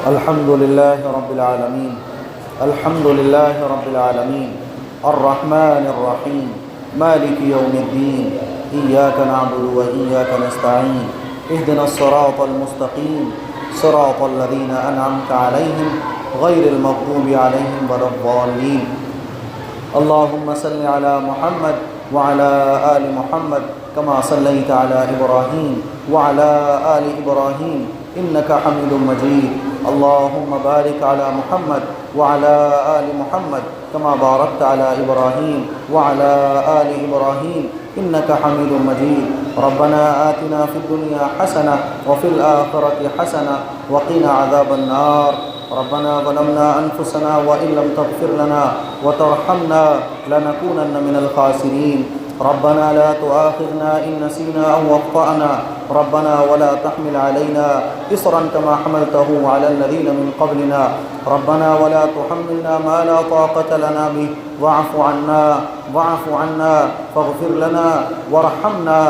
الحمد لله رب العالمين. الحمد لله رب العالمين الرحمن الرحيم مالك يوم الدين. إياك نعبد وإياك نستعين. اهدنا الصراط المستقيم صراط الذين أنعمت عليهم غير المغضوب عليهم ولا الضالين. اللهم صل على محمد وعلى آل محمد كما صليت على إبراهيم وعلى آل إبراهيم إنك حميد مجيد. اللهم بارك على محمد وعلى آل محمد كما باركت على إبراهيم وعلى آل إبراهيم إنك حميد مجيد. ربنا آتنا في الدنيا حسنة وفي الآخرة حسنة وقنا عذاب النار. ربنا ظلمنا أنفسنا وإن لم تغفر لنا وترحمنا لنكونن من الخاسرين. ربنا لا تؤاخذنا إن نسينا أو أخطأنا. ربنا ولا تحمل علينا إصرا كما حملته على الذين من قبلنا. ربنا ولا تحملنا ما لا طاقة لنا به. واعف عنا فاغفر لنا وارحمنا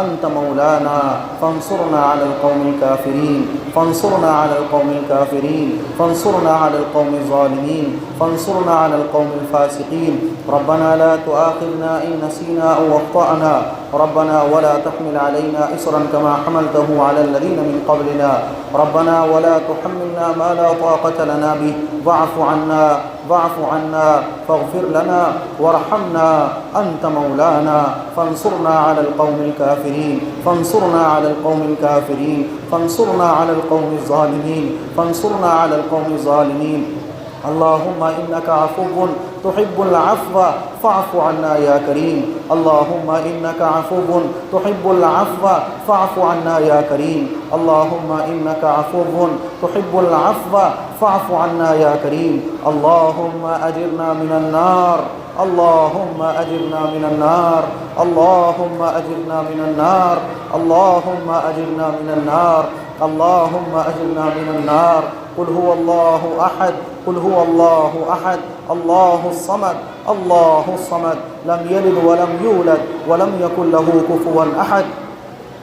أنت مولانا فانصرنا على القوم الكافرين. فانصرنا على القوم الكافرين. فانصرنا على القوم الظالمين. فانصرنا على القوم الفاسقين. ربنا لا تؤاخذنا إن نسينا أو أخطأنا. ربنا ولا تحمل علينا إصرا كما حملته على الذين من قبلنا. ربنا ولا تحملنا ما لا طاقة لنا به. واعف عنا فاغفر لنا وارحمنا أنت مولانا فانصرنا على القوم الكافرين. فانصرنا على القوم الكافرين. فانصرنا على القوم الظالمين. فانصرنا على القوم الظالمين. اللهم إنك عفو تحب العفو فاعف عنا يا كريم. اللهم إنك عفو تحب العفو فاعف عنا يا كريم. اللهم إنك عفو تحب العفو فاعف عنا يا كريم. اللهم أجرنا من النار. اللهم أجرنا من النار. اللهم أجرنا من النار. اللهم أجرنا من النار. اللهم أجرنا من النار. قل هو الله أحد. قل هو الله أحد الله الصمد. الله الصمد لم يلد ولم يولد ولم يكن له كفوا أحد.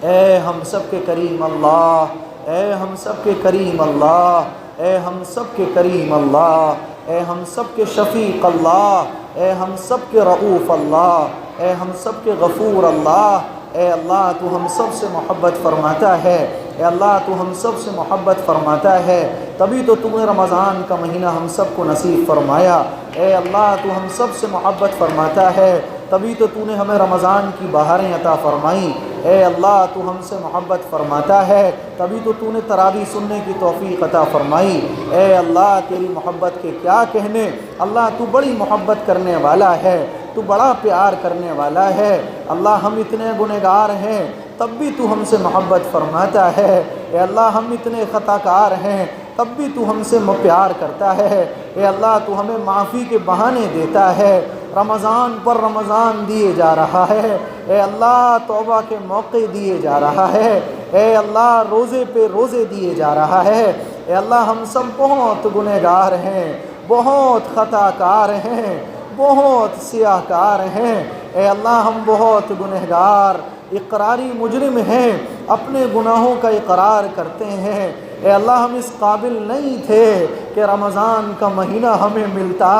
اے ہم سب کے کریم اللہ. اے ہم سب کے کریم اللہ. اے ہم سب کے کریم اللہ. اے ہم سب کے شفیق اللہ. اے ہم سب کے رؤوف اللہ. اے ہم سب کے غفور اللہ. اے اللہ تو ہم سب سے محبت فرماتا ہے. اے اللہ تو ہم سب سے محبت فرماتا ہے. تبھی تو تم نے رمضان کا مہینہ ہم سب کو نصیب فرمایا. اے اللہ تو ہم سب سے محبت فرماتا ہے. تبھی تو نے ہمیں رمضان کی بہاریں عطا فرمائیں. اے اللہ تو ہم سے محبت فرماتا ہے. تبھی تو نے تراویح سننے کی توفیق عطا فرمائی. اے اللہ تیری محبت کے کیا کہنے. اللہ تو بڑی محبت کرنے والا ہے. تو بڑا پیار کرنے والا ہے. اللہ ہم اتنے گنہگار ہیں تب بھی تو ہم سے محبت فرماتا ہے. اے اللہ ہم اتنے خطا کار ہیں تب بھی تو ہم سے پیار کرتا ہے. اے اللہ تو ہمیں معافی کے بہانے دیتا ہے. رمضان پر رمضان دیے جا رہا ہے. اے اللہ توبہ کے موقع دیے جا رہا ہے. اے اللہ روزے پہ روزے دیے جا رہا ہے. اے اللہ ہم سب بہت گنہگار ہیں. بہت خطا کار ہیں. بہت سیاہ کار ہیں. اے اللہ ہم بہت گنہگار اقراری مجرم ہیں. اپنے گناہوں کا اقرار کرتے ہیں. اے اللہ ہم اس قابل نہیں تھے کہ رمضان کا مہینہ ہمیں ملتا.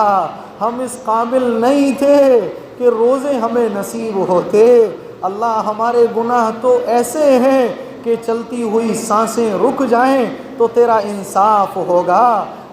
ہم اس قابل نہیں تھے کہ روزے ہمیں نصیب ہوتے. اللہ ہمارے گناہ تو ایسے ہیں کہ چلتی ہوئی سانسیں رک جائیں تو تیرا انصاف ہوگا.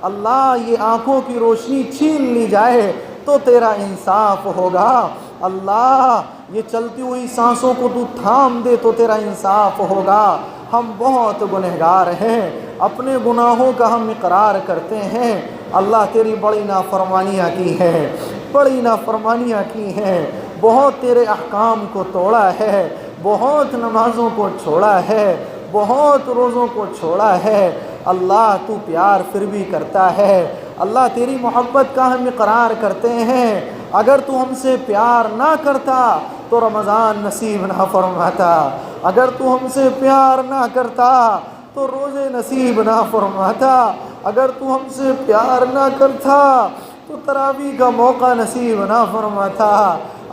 اللہ یہ آنکھوں کی روشنی چھین لی جائے تو تیرا انصاف ہوگا. اللہ یہ چلتی ہوئی سانسوں کو تو تھام دے تو تیرا انصاف ہوگا. ہم بہت گنہگار ہیں. اپنے گناہوں کا ہم اقرار کرتے ہیں. اللہ تیری بڑی نافرمانیاں کی ہیں. بڑی نافرمانیاں کی ہیں. بہت تیرے احکام کو توڑا ہے. بہت نمازوں کو چھوڑا ہے. بہت روزوں کو چھوڑا ہے. اللہ تو پیار پھر بھی کرتا ہے. اللہ تیری محبت کا ہم اقرار کرتے ہیں. اگر تو ہم سے پیار نہ کرتا تو رمضان نصیب نہ فرماتا. اگر تو ہم سے پیار نہ کرتا تو روزے نصیب نہ فرماتا. اگر تو ہم سے پیار نہ کرتا تو تراویح کا موقع نصیب نہ فرماتا.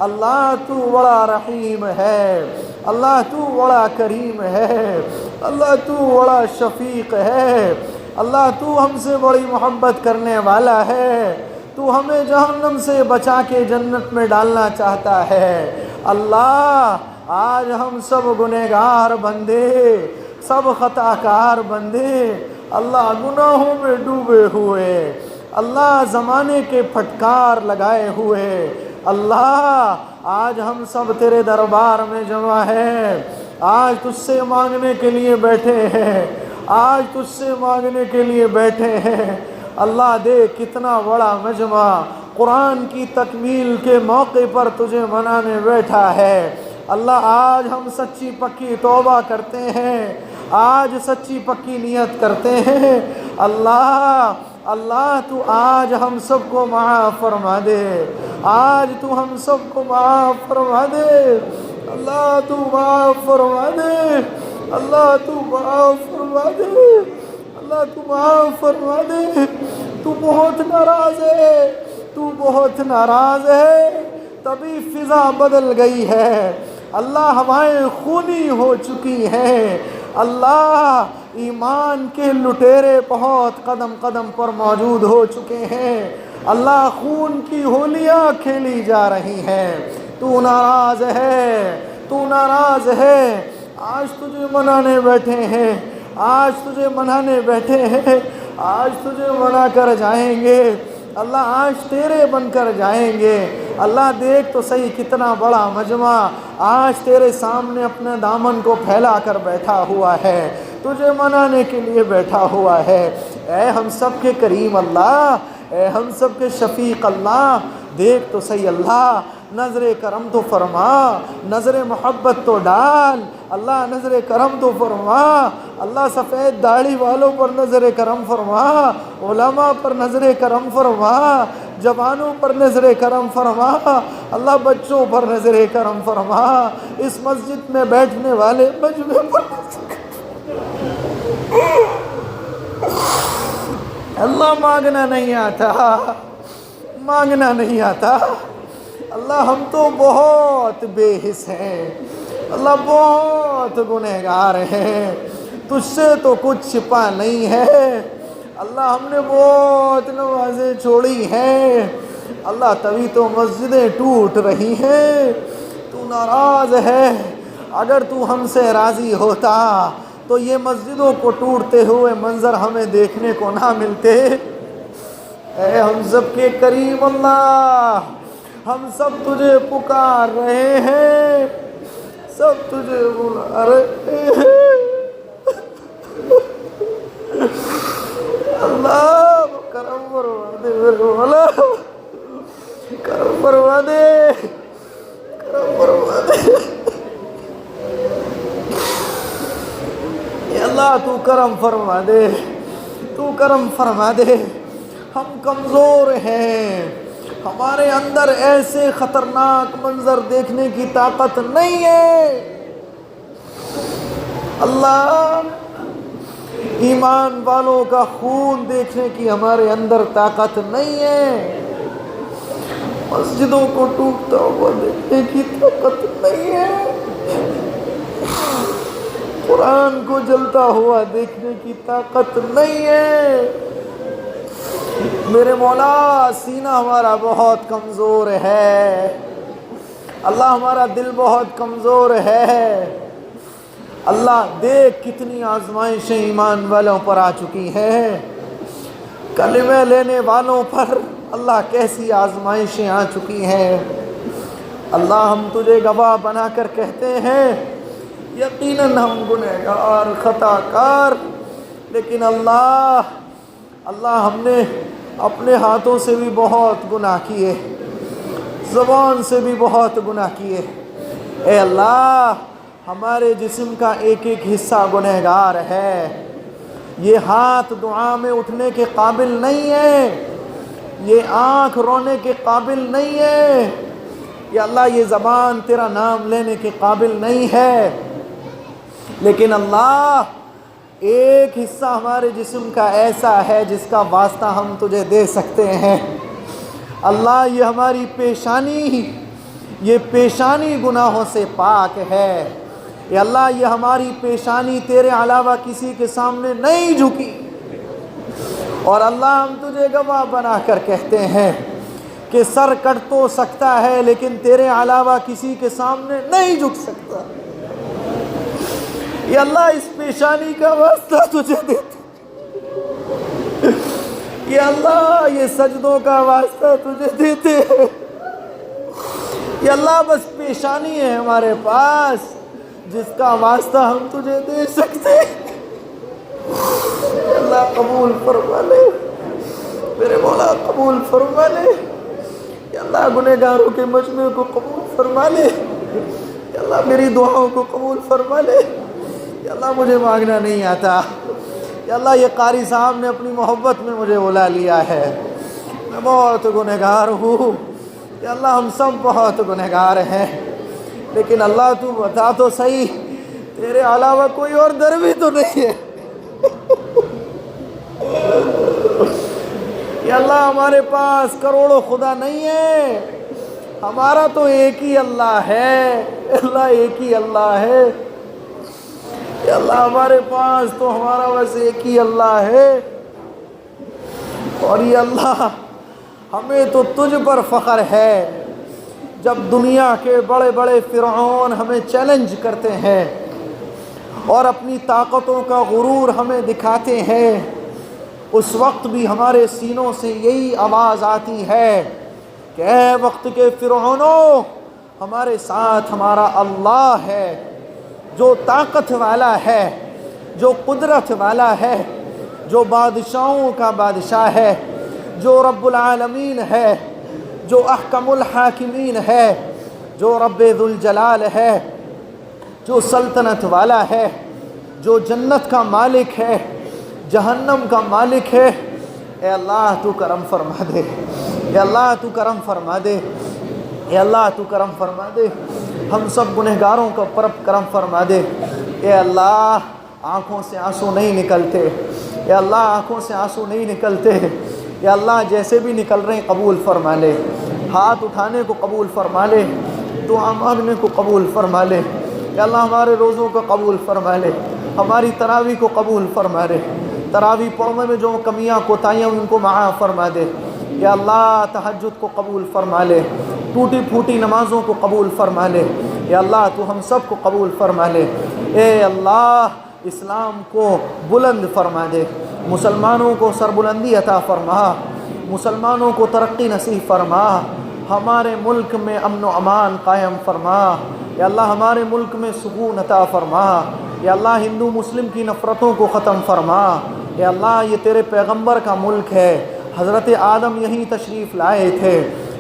اللہ تو بڑا رحیم ہے. اللہ تو بڑا کریم ہے، اللہ تو بڑا شفیق ہے، اللہ تو ہم سے بڑی محبت کرنے والا ہے، تو ہمیں جہنم سے بچا کے جنت میں ڈالنا چاہتا ہے۔ اللہ آج ہم سب گنہگار بندے، سب خطا کار بندے، اللہ گناہوں میں ڈوبے ہوئے، اللہ زمانے کے پھٹکار لگائے ہوئے، اللہ آج ہم سب تیرے دربار میں جمع ہیں، آج تجھ سے مانگنے کے لیے بیٹھے ہیں، آج تجھ سے مانگنے کے لیے بیٹھے ہیں۔ اللہ دیکھ کتنا بڑا مجمع قرآن کی تکمیل کے موقع پر تجھے منانے بیٹھا ہے۔ اللہ آج ہم سچی پکی توبہ کرتے ہیں، آج سچی پکی نیت کرتے ہیں، اللہ اللہ تو آج ہم سب کو معاف فرما دے، آج تو ہم سب کو معاف فرما دے، اللہ تو معاف فرما دے، اللہ تو معاف فرما دے، اللہ تو معاف فرما دے۔ تو بہت ناراض ہے، تو بہت ناراض ہے، تبھی فضا بدل گئی ہے، اللہ ہوائیں خونی ہو چکی ہیں، اللہ ایمان کے لٹیرے بہت قدم قدم پر موجود ہو چکے ہیں، اللہ خون کی ہولیاں کھیلی جا رہی ہیں، تو ناراض ہے، تو ناراض ہے۔ آج تجھے منانے بیٹھے ہیں، آج تجھے منانے بیٹھے ہیں، آج تجھے منا کر جائیں گے، اللہ آج تیرے بن کر جائیں گے۔ اللہ دیکھ تو صحیح کتنا بڑا مجمع آج تیرے سامنے اپنے دامن کو پھیلا کر بیٹھا ہوا ہے، تجھے منانے کے لیے بیٹھا ہوا ہے۔ اے ہم سب کے کریم اللہ، اے ہم سب کے شفیق اللہ، دیکھ تو صحیح اللہ، نظر کرم تو فرما، نظر محبت تو ڈال، اللہ نظر کرم تو فرما، اللہ سفید داڑھی والوں پر نظر کرم فرما، علماء پر نظر کرم فرما، جوانوں پر نظر کرم فرما، اللہ بچوں پر نظر کرم فرما، اس مسجد میں بیٹھنے والے مجمع پر اللہ مانگنا نہیں آتا، مانگنا نہیں آتا، اللہ ہم تو بہت بے حس ہیں، اللہ بہت گنہگار ہیں، تجھ سے تو کچھ چھپا نہیں ہے، اللہ ہم نے بہت نمازیں چھوڑی ہیں، اللہ تبھی تو مسجدیں ٹوٹ رہی ہیں، تو ناراض ہے۔ اگر تو ہم سے راضی ہوتا تو یہ مسجدوں کو ٹوٹتے ہوئے منظر ہمیں دیکھنے کو نہ ملتے۔ اے ہم سب کے کریم اللہ، ہم سب تجھے پکار رہے ہیں، سب تجھے بلا رہے ہیں، اللہ کرم فرما دے میرے مولا، کرم فرما دے، کرم فرما دے، اے اللہ تو کرم فرما دے، تو کرم فرما دے۔ ہم کمزور ہیں، ہمارے اندر ایسے خطرناک منظر دیکھنے کی طاقت نہیں ہے، اللہ ایمان والوں کا خون دیکھنے کی ہمارے اندر طاقت نہیں ہے، مسجدوں کو ٹوٹتا ہوا دیکھنے کی طاقت نہیں ہے، قرآن کو جلتا ہوا دیکھنے کی طاقت نہیں ہے، میرے مولا سینہ ہمارا بہت کمزور ہے، اللہ ہمارا دل بہت کمزور ہے، اللہ دیکھ کتنی آزمائشیں ایمان والوں پر آ چکی ہیں، کلمہ لینے والوں پر اللہ کیسی آزمائشیں آ چکی ہیں، اللہ ہم تجھے گواہ بنا کر کہتے ہیں یقیناً ہم گنہگار خطا کار، لیکن اللہ ہم نے اپنے ہاتھوں سے بھی بہت گناہ کیے، زبان سے بھی بہت گناہ کیے، اے اللہ ہمارے جسم کا ایک ایک حصہ گنہگار ہے، یہ ہاتھ دعا میں اٹھنے کے قابل نہیں ہے، یہ آنکھ رونے کے قابل نہیں ہے، یا اللہ یہ زبان تیرا نام لینے کے قابل نہیں ہے، لیکن اللہ ایک حصہ ہمارے جسم کا ایسا ہے جس کا واسطہ ہم تجھے دے سکتے ہیں، اللہ یہ ہماری پیشانی گناہوں سے پاک ہے، اے اللہ یہ ہماری پیشانی تیرے علاوہ کسی کے سامنے نہیں جھکی، اور اللہ ہم تجھے گواہ بنا کر کہتے ہیں کہ سر کٹ تو سکتا ہے لیکن تیرے علاوہ کسی کے سامنے نہیں جھک سکتا۔ یا اللہ اس پیشانی کا واسطہ تجھے دیتے، یا اللہ یہ سجدوں کا واسطہ تجھے دیتے ہیں، یا اللہ بس پیشانی ہے ہمارے پاس جس کا واسطہ ہم تجھے دے سکتے ہیں۔ اللہ قبول فرما لے میرے مولا، قبول فرما لے یا اللہ، گنہگاروں کے مجمع کو قبول فرما لے یا اللہ، میری دعاؤں کو قبول فرما لے یا اللہ۔ مجھے مانگنا نہیں آتا یا اللہ، یہ قاری صاحب نے اپنی محبت میں مجھے بلا لیا ہے، میں بہت گنہگار ہوں یا اللہ، ہم سب بہت گنہگار ہیں، لیکن اللہ تو بتا تو صحیح تیرے علاوہ کوئی اور در بھی تو نہیں ہے۔ یا اللہ ہمارے پاس کروڑوں خدا نہیں ہے، ہمارا تو ایک ہی اللہ ہے، اللہ ایک ہی اللہ ہے یا اللہ، ہمارے پاس تو ہمارا بس ایک ہی اللہ ہے، اور یہ اللہ ہمیں تو تجھ پر فخر ہے۔ جب دنیا کے بڑے بڑے فرعون ہمیں چیلنج کرتے ہیں اور اپنی طاقتوں کا غرور ہمیں دکھاتے ہیں، اس وقت بھی ہمارے سینوں سے یہی آواز آتی ہے کہ اے وقت کے فرعونوں، ہمارے ساتھ ہمارا اللہ ہے جو طاقت والا ہے، جو قدرت والا ہے، جو بادشاہوں کا بادشاہ ہے، جو رب العالمین ہے، جو احکم الحاکمین ہے، جو رب ذوالجلال ہے، جو سلطنت والا ہے، جو جنت کا مالک ہے، جہنم کا مالک ہے۔ اے اللہ تو کرم فرما دے، اے اللہ تو کرم فرما دے، اے اللہ تو کرم فرما دے، ہم سب گنہگاروں کا پرب کرم فرما دے۔ اے اللہ آنکھوں سے آنسو نہیں نکلتے، اے اللہ آنکھوں سے آنسو نہیں نکلتے، اے اللہ جیسے بھی نکل رہے ہیں قبول فرما لے، ہاتھ اٹھانے کو قبول فرما لے، دعا مانگنے کو قبول فرما لے، اے اللہ ہمارے روزوں کو قبول فرما لے، ہماری تراویح کو قبول فرما لے، تراویح پڑھنے میں جو کمیاں کوتاہیاں ان کو معاف فرما دے، یا اللہ تہجد کو قبول فرما لے، ٹوٹی پھوٹی نمازوں کو قبول فرما لے، یا اللہ تو ہم سب کو قبول فرما لے۔ اے اللہ اسلام کو بلند فرما دے، مسلمانوں کو سربلندی عطا فرما، مسلمانوں کو ترقی نصیب فرما، ہمارے ملک میں امن و امان قائم فرما، یا اللہ ہمارے ملک میں سکون عطا فرما، یا اللہ ہندو مسلم کی نفرتوں کو ختم فرما، یا اللہ یہ تیرے پیغمبر کا ملک ہے، حضرت آدم یہیں تشریف لائے تھے،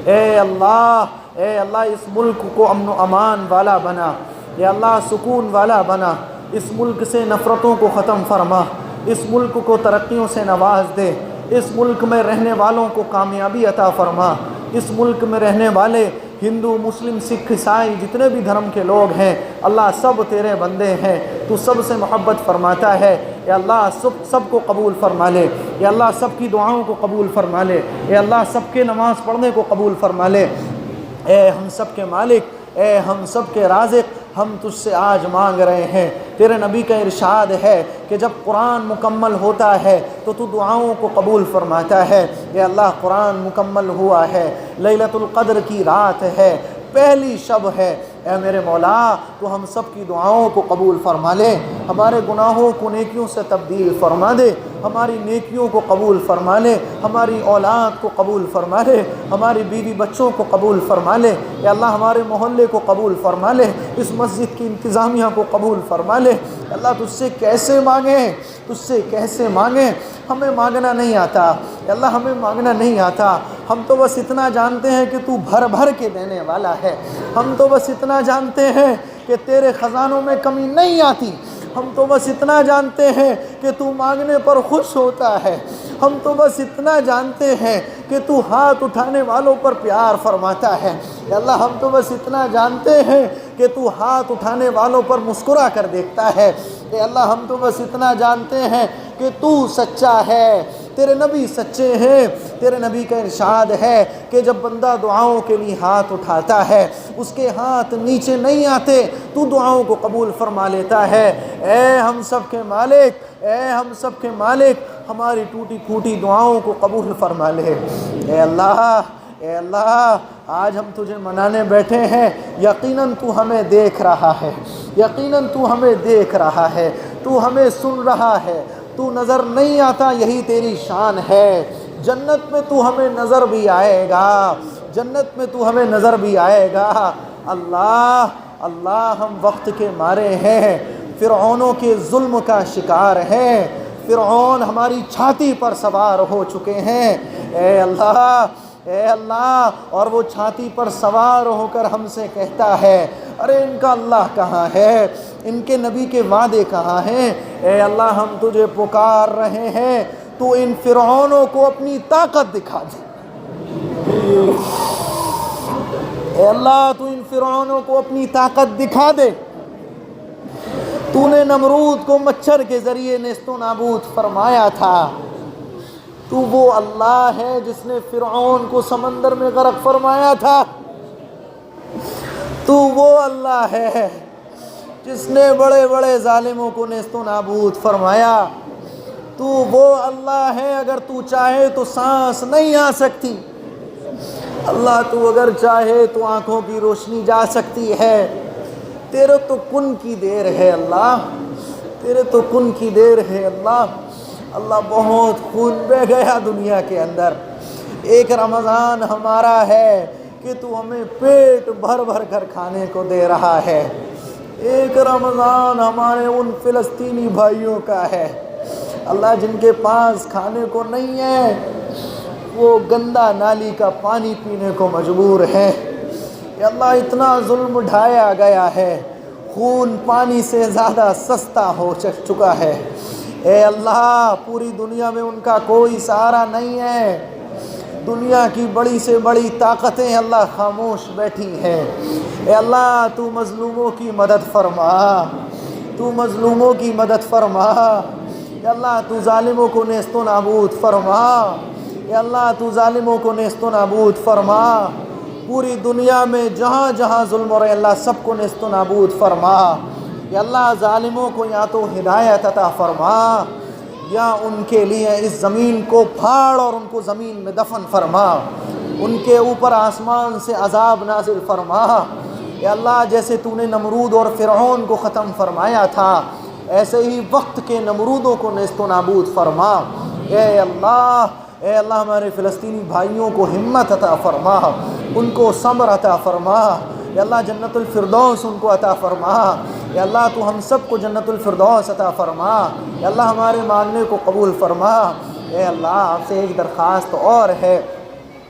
اے اللہ اس ملک کو امن و امان والا بنا، یا اللہ سکون والا بنا، اس ملک سے نفرتوں کو ختم فرما، اس ملک کو ترقیوں سے نواز دے، اس ملک میں رہنے والوں کو کامیابی عطا فرما، اس ملک میں رہنے والے ہندو مسلم سکھ عیسائی جتنے بھی دھرم کے لوگ ہیں اللہ سب تیرے بندے ہیں، تو سب سے محبت فرماتا ہے، یا اللہ سب کو قبول فرما لے، یا اللہ سب کی دعاؤں کو قبول فرما لے، یا اللہ سب کے نماز پڑھنے کو قبول فرما لے۔ اے ہم سب کے مالک، اے ہم سب کے رازق، ہم تجھ سے آج مانگ رہے ہیں، تیرے نبی کا ارشاد ہے کہ جب قرآن مکمل ہوتا ہے تو دعاؤں کو قبول فرماتا ہے۔ یا اللہ قرآن مکمل ہوا ہے، لیلۃ القدر کی رات ہے، پہلی شب ہے، اے میرے مولا تو ہم سب کی دعاؤں کو قبول فرما لے، ہمارے گناہوں کو نیکیوں سے تبدیل فرما دے، ہماری نیکیوں کو قبول فرما لے، ہماری اولاد کو قبول فرما لے، ہماری بیوی بچوں کو قبول فرما لے، یا اللہ ہمارے محلے کو قبول فرما لے، اس مسجد کی انتظامیہ کو قبول فرما لے۔ اللہ تجھ سے کیسے مانگیں، تجھ سے کیسے مانگیں، ہمیں مانگنا نہیں آتا، یا اللہ ہمیں مانگنا نہیں آتا، ہم تو بس اتنا جانتے ہیں کہ تو بھر بھر کے دینے والا ہے، ہم تو بس اتنا جانتے ہیں کہ تیرے خزانوں میں کمی نہیں آتی، ہم تو بس اتنا جانتے ہیں کہ تو مانگنے پر خوش ہوتا ہے، ہم تو بس اتنا جانتے ہیں کہ تو ہاتھ اٹھانے والوں پر پیار فرماتا ہے، یا اللہ ہم تو بس اتنا جانتے ہیں کہ تو ہاتھ اٹھانے والوں پر مسکرا کر دیکھتا ہے، اے اللہ ہم تو بس اتنا جانتے ہیں کہ تو سچا ہے، تیرے نبی سچے ہیں، تیرے نبی کا ارشاد ہے کہ جب بندہ دعاؤں کے لیے ہاتھ اٹھاتا ہے اس کے ہاتھ نیچے نہیں آتے، تو دعاؤں کو قبول فرما لیتا ہے۔ اے ہم سب کے مالک، اے ہم سب کے مالک، ہماری ٹوٹی پھوٹی دعاؤں کو قبول فرما لے۔ اے اللہ، اے اللہ، آج ہم تجھے منانے بیٹھے ہیں، یقیناً تو ہمیں دیکھ رہا ہے، یقیناً تو ہمیں دیکھ رہا ہے، تو ہمیں سن رہا ہے، تو نظر نہیں آتا یہی تیری شان ہے۔ جنت میں تو ہمیں نظر بھی آئے گا، جنت میں تو ہمیں نظر بھی آئے گا۔ اللہ اللہ، ہم وقت کے مارے ہیں، فرعونوں کے ظلم کا شکار ہیں، فرعون ہماری چھاتی پر سوار ہو چکے ہیں۔ اے اللہ، اے اللہ، اور وہ چھاتی پر سوار ہو کر ہم سے کہتا ہے ارے ان کا اللہ کہاں ہے، ان کے نبی کے وعدے کہاں ہیں؟ اے اللہ، ہم تجھے پکار رہے ہیں، تو ان فرعونوں کو اپنی طاقت دکھا دے۔ اے اللہ، تو ان فرعونوں کو اپنی طاقت دکھا دے۔ تو نے نمرود کو مچھر کے ذریعے نیست و نابود فرمایا تھا، تو وہ اللہ ہے جس نے فرعون کو سمندر میں غرق فرمایا تھا۔ تو وہ اللہ ہے جس نے بڑے بڑے ظالموں کو نیست و نابود فرمایا۔ تو وہ اللہ ہے، اگر تو چاہے تو سانس نہیں آ سکتی، اللہ تو اگر چاہے تو آنکھوں کی روشنی جا سکتی ہے۔ تیرے تو کن کی دیر ہے اللہ، تیرے تو کن کی دیر ہے اللہ۔ اللہ، بہت خون بہہ گیا دنیا کے اندر، ایک رمضان ہمارا ہے کہ تو ہمیں پیٹ بھر بھر کر کھانے کو دے رہا ہے، ایک رمضان ہمارے ان فلسطینی بھائیوں کا ہے اللہ جن کے پاس کھانے کو نہیں ہے، وہ گندا نالی کا پانی پینے کو مجبور ہیں۔ یا اللہ، اتنا ظلم ڈھایا گیا ہے، خون پانی سے زیادہ سستا ہو چکا ہے۔ اے اللہ، پوری دنیا میں ان کا کوئی سہارا نہیں ہے، دنیا کی بڑی سے بڑی طاقتیں اللہ خاموش بیٹھی ہیں۔ اے اللہ، تو مظلوموں کی مدد فرما، تو مظلوموں کی مدد فرما۔ اے اللہ، تو ظالموں کو نیست و نابود فرما، اے اللہ، تو ظالموں کو نیست و نابود فرما۔ پوری دنیا میں جہاں جہاں ظلم ہو رہے اللہ سب کو نیست و نابود فرما۔ یا اللہ، ظالموں کو یا تو ہدایت عطا فرما یا ان کے لیے اس زمین کو پھاڑ اور ان کو زمین میں دفن فرما، ان کے اوپر آسمان سے عذاب نازل فرما۔ یا اللہ، جیسے تو نے نمرود اور فرعون کو ختم فرمایا تھا، ایسے ہی وقت کے نمرودوں کو نیست و نابود فرما۔ اے اللہ، اے اللہ، ہمارے فلسطینی بھائیوں کو ہمت عطا فرما، ان کو صبر عطا فرما۔ یا اللہ، جنت الفردوس ان کو عطا فرما۔ یا اللہ، تو ہم سب کو جنت الفردوس عطا فرما۔ یا اللہ، ہمارے ماننے کو قبول فرما۔ اے اللہ، آپ سے ایک درخواست اور ہے،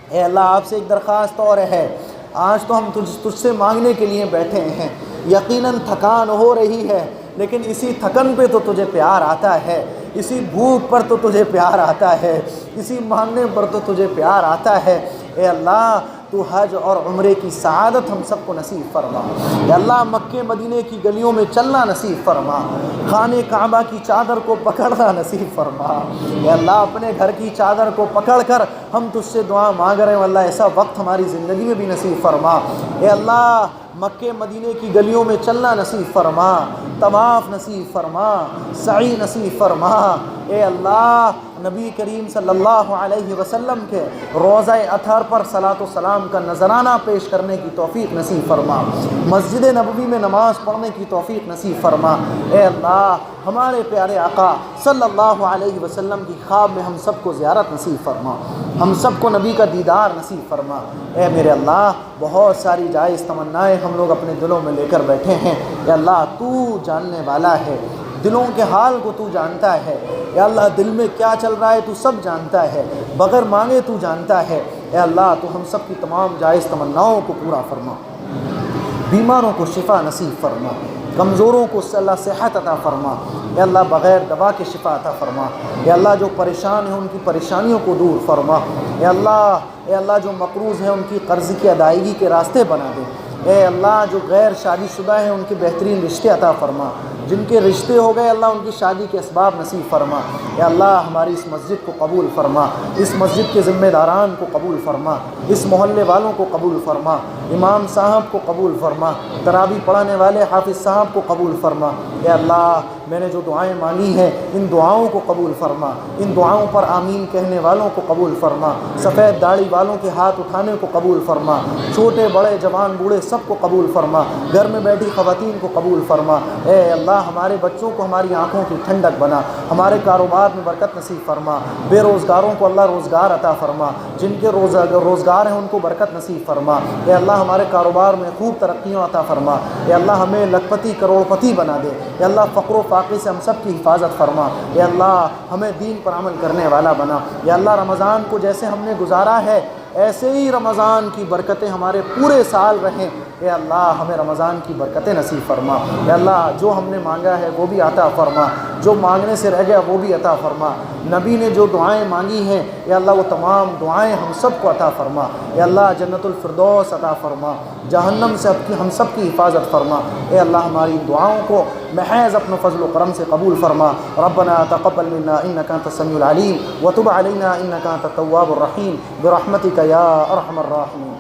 اے اللہ، آپ سے ایک درخواست اور ہے۔ آج تو ہم تجھ سے مانگنے کے لیے بیٹھے ہیں، یقیناً تھکان ہو رہی ہے، لیکن اسی تھکن پہ تو تجھے پیار آتا ہے، اسی بھوک پر تو تجھے پیار آتا ہے، اسی مانگنے پر تو تجھے پیار آتا ہے۔ اے اللہ، تو حج اور عمرے کی سعادت ہم سب کو نصیب فرما۔ اے اللہ، مکے مدینے کی گلیوں میں چلنا نصیب فرما، خانہ کعبہ کی چادر کو پکڑنا نصیب فرما۔ اے اللہ، اپنے گھر کی چادر کو پکڑ کر ہم تجھ سے دعا مانگ رہے ہیں، اللہ ایسا وقت ہماری زندگی میں بھی نصیب فرما۔ اے اللہ، مکے مدینے کی گلیوں میں چلنا نصیب فرما، طواف نصیب فرما، سعی نصیب فرما۔ اے اللہ، نبی کریم صلی اللہ علیہ وسلم کے روضہ اطہر پر صلاۃ و سلام کا نذرانہ پیش کرنے کی توفیق نصیب فرما، مسجد نبوی میں نماز پڑھنے کی توفیق نصیب فرما۔ اے اللہ، ہمارے پیارے آقا صلی اللہ علیہ وسلم کی خواب میں ہم سب کو زیارت نصیب فرما، ہم سب کو نبی کا دیدار نصیب فرما۔ اے میرے اللہ، بہت ساری جائز تمنائیں ہم لوگ اپنے دلوں میں لے کر بیٹھے ہیں۔ اے اللہ، تو جاننے والا ہے، دلوں کے حال کو تو جانتا ہے۔ یا اللہ، دل میں کیا چل رہا ہے تو سب جانتا ہے، بغیر مانگے تو جانتا ہے۔ اے اللہ، تو ہم سب کی تمام جائز تمناؤں کو پورا فرما، بیماروں کو شفا نصیب فرما، کمزوروں کو اللہ صحت عطا فرما۔ اے اللہ، بغیر دوا کے شفا عطا فرما۔ اے اللہ، جو پریشان ہیں ان کی پریشانیوں کو دور فرما۔ اے اللہ، جو مقروض ہیں ان کی قرض کی ادائیگی کے راستے بنا دے۔ اے اللہ، جو غیر شادی شدہ ہیں ان کے بہترین رشتے عطا فرما۔ جن کے رشتے ہو گئے اللہ ان کی شادی کے اسباب نصیب فرما۔ یا اللہ ہماری اس مسجد کو قبول فرما، اس مسجد کے ذمہ داران کو قبول فرما، اس محلے والوں کو قبول فرما، امام صاحب کو قبول فرما، تراویح پڑھانے والے حافظ صاحب کو قبول فرما۔ یا اللہ میں نے جو دعائیں مانگی ہیں ان دعاؤں کو قبول فرما، ان دعاؤں پر آمین کہنے والوں کو قبول فرما، سفید داڑھی والوں کے ہاتھ اٹھانے کو قبول فرما، چھوٹے بڑے جوان بوڑھے سب کو قبول فرما، گھر میں بیٹھی خواتین کو قبول فرما۔ اے اللہ ہمارے بچوں کو ہماری آنکھوں کی ٹھنڈک بنا، ہمارے کاروبار میں برکت نصیب فرما، بے روزگاروں کو اللہ روزگار عطا فرما، جن کے روزگار ہیں ان کو برکت نصیب فرما۔ اے اللہ ہمارے کاروبار میں خوب ترقیاں عطا فرما۔ اے اللہ ہمیں لکھپتی کروڑپتی بنا دے۔ اے اللہ فقر و فاقے سے ہم سب کی حفاظت فرما۔ اے اللہ ہمیں دین پر عمل کرنے والا بنا۔ یا اللہ رمضان کو جیسے ہم نے گزارا ہے ایسے ہی رمضان کی برکتیں ہمارے پورے سال رہیں۔ اے اللہ ہمیں رمضان کی برکتیں نصیب فرما۔ اے اللہ جو ہم نے مانگا ہے وہ بھی عطا فرما، جو مانگنے سے رہ گیا وہ بھی عطا فرما۔ نبی نے جو دعائیں مانگی ہیں اے اللہ وہ تمام دعائیں ہم سب کو عطا فرما۔ اے اللہ جنت الفردوس عطا فرما، جہنم سے ہم سب کی حفاظت فرما۔ اے اللہ ہماری دعاؤں کو محض اپنے فضل و کرم سے قبول فرما۔ ربنا تقبل منا انک انت السمیع العلیم وتب علینا انک انت التواب الرحیم برحمتک یا ارحم الراحمین۔